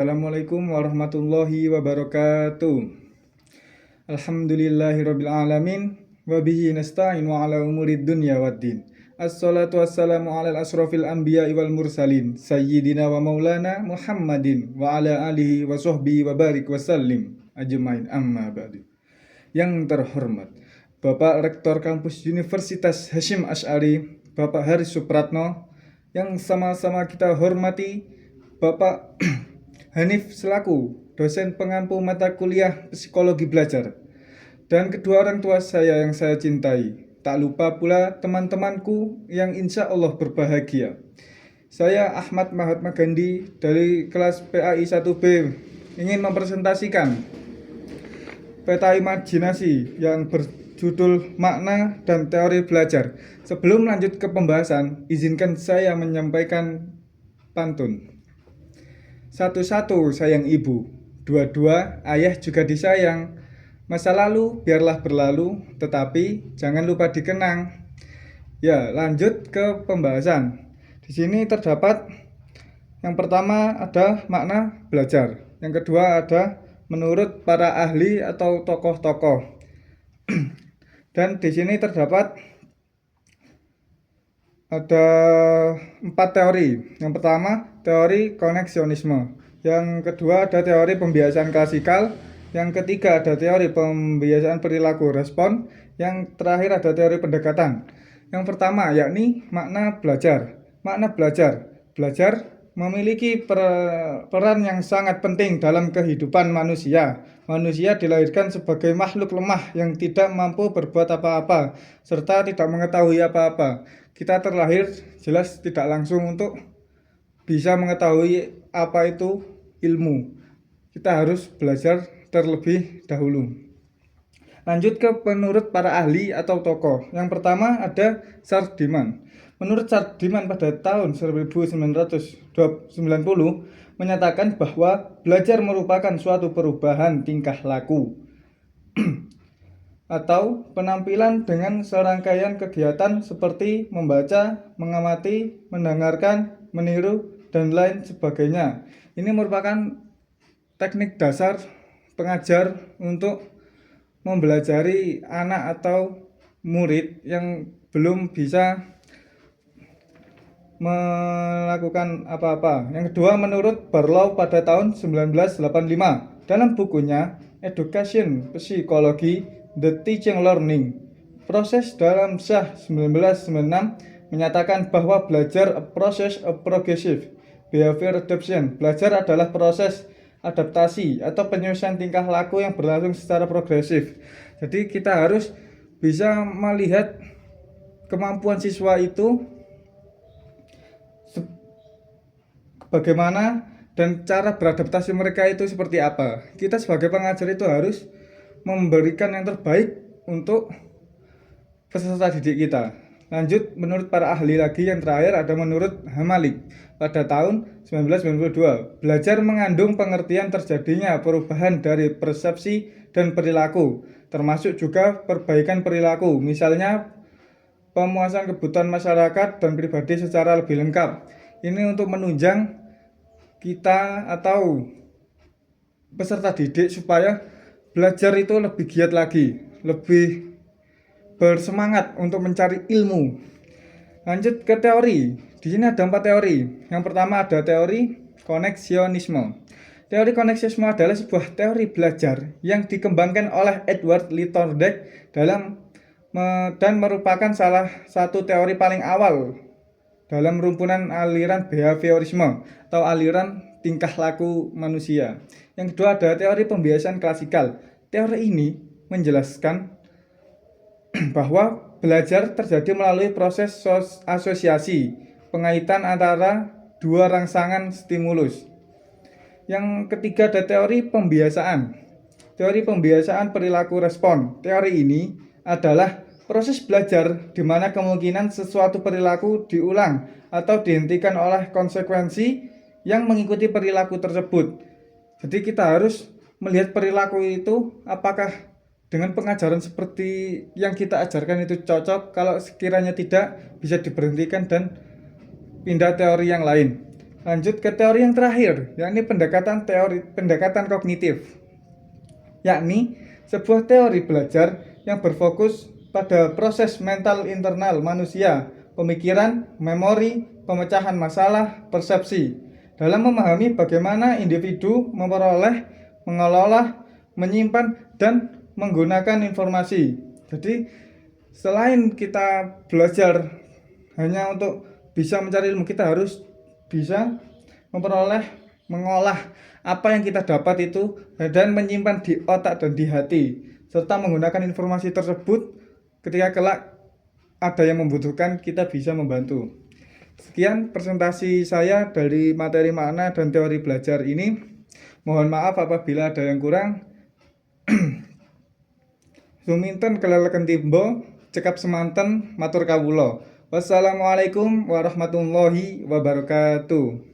Assalamualaikum warahmatullahi wabarakatuh. Alhamdulillahirabbil alamin wa bihi nasta'in wa ala umurid dunya waddin. Assalatu wassalamu ala asrofil anbiya'i wal mursalin sayyidina wa maulana Muhammadin wa ala alihi wa sahbihi wa barik wa sallim ajmain amma ba'du. Yang terhormat Bapak Rektor Kampus Universitas Hasyim Asy'ari, Bapak Haris Supratno, yang sama-sama kita hormati Bapak Hanif selaku dosen pengampu mata kuliah psikologi belajar, dan kedua orang tua saya yang saya cintai. Tak lupa pula teman-temanku yang insya Allah berbahagia. Saya Ahmad Mahatma Gandhi dari kelas PAI 1B ingin mempresentasikan peta imajinasi yang berjudul makna dan teori belajar. Sebelum lanjut ke pembahasan, izinkan saya menyampaikan pantun. Satu-satu sayang ibu, dua-dua ayah juga disayang. Masa lalu biarlah berlalu, tetapi jangan lupa dikenang. Ya, lanjut ke pembahasan. Di sini terdapat yang pertama ada makna belajar. Yang kedua ada menurut para ahli atau tokoh-tokoh. Dan di sini terdapat ada 4 teori. Yang pertama teori koneksionisme, yang kedua ada teori pembiasaan klasikal, yang ketiga ada teori pembiasaan perilaku respon, yang terakhir ada teori pendekatan. Yang pertama yakni makna belajar. Makna belajar memiliki peran yang sangat penting dalam kehidupan manusia. Manusia dilahirkan sebagai makhluk lemah yang tidak mampu berbuat apa-apa serta tidak mengetahui apa-apa. Kita terlahir jelas tidak langsung untuk bisa mengetahui apa itu ilmu. Kita harus belajar terlebih dahulu. Lanjut ke menurut para ahli atau tokoh. Yang pertama ada Sardiman. Menurut Sardiman pada tahun 1990 menyatakan bahwa belajar merupakan suatu perubahan tingkah laku atau penampilan dengan serangkaian kegiatan seperti membaca, mengamati, mendengarkan, meniru, dan lain sebagainya. Ini merupakan teknik dasar pengajar untuk mempelajari anak atau murid yang belum bisa melakukan apa-apa. Yang kedua menurut Barlow pada tahun 1985 dalam bukunya Education Psychology The Teaching Learning Process dalam Shah 1996 menyatakan bahwa belajar a process of progressive behavior adaptation. Belajar adalah proses adaptasi atau penyelesaian tingkah laku yang berlangsung secara progresif. Jadi kita harus bisa melihat kemampuan siswa itu bagaimana dan cara beradaptasi mereka itu seperti apa. Kita sebagai pengajar itu harus memberikan yang terbaik untuk peserta didik kita. Lanjut menurut para ahli lagi, yang terakhir ada menurut Hamalik pada tahun 1992. Belajar mengandung pengertian terjadinya perubahan dari persepsi dan perilaku, termasuk juga perbaikan perilaku, misalnya pemuasan kebutuhan masyarakat dan pribadi secara lebih lengkap. Ini untuk menunjang kita atau peserta didik supaya belajar itu lebih giat lagi, lebih bersemangat untuk mencari ilmu. Lanjut ke teori. Di sini ada 4 teori. Yang pertama ada teori koneksionisme. Teori koneksionisme adalah sebuah teori belajar yang dikembangkan oleh Edward Lee Thorndike dan merupakan salah satu teori paling awal dalam rumpunan aliran behaviorisme atau aliran tingkah laku manusia. Yang kedua ada teori pembiasaan klasikal. Teori ini menjelaskan bahwa belajar terjadi melalui proses asosiasi, pengaitan antara dua rangsangan stimulus. Yang ketiga ada teori pembiasaan. Teori pembiasaan perilaku respon. Teori ini adalah proses belajar di mana kemungkinan sesuatu perilaku diulang atau dihentikan oleh konsekuensi yang mengikuti perilaku tersebut. Jadi kita harus melihat perilaku itu apakah dengan pengajaran seperti yang kita ajarkan itu cocok. Kalau sekiranya tidak, bisa diberhentikan dan pindah teori yang lain. Lanjut ke teori yang terakhir, yakni pendekatan kognitif, yakni sebuah teori belajar yang berfokus pada proses mental internal manusia, pemikiran, memori, pemecahan masalah, persepsi, dalam memahami bagaimana individu memperoleh, mengelola, menyimpan, dan menggunakan informasi. Jadi, selain kita belajar hanya untuk bisa mencari ilmu, kita harus bisa memperoleh, mengolah apa yang kita dapat itu dan menyimpan di otak dan di hati, serta menggunakan informasi tersebut ketika kelak ada yang membutuhkan, kita bisa membantu. Sekian presentasi saya dari materi makna dan teori belajar ini. Mohon maaf apabila ada yang kurang. Suminten keleleken timbo, cekap semanten, matur kawula. Wassalamualaikum warahmatullahi wabarakatuh.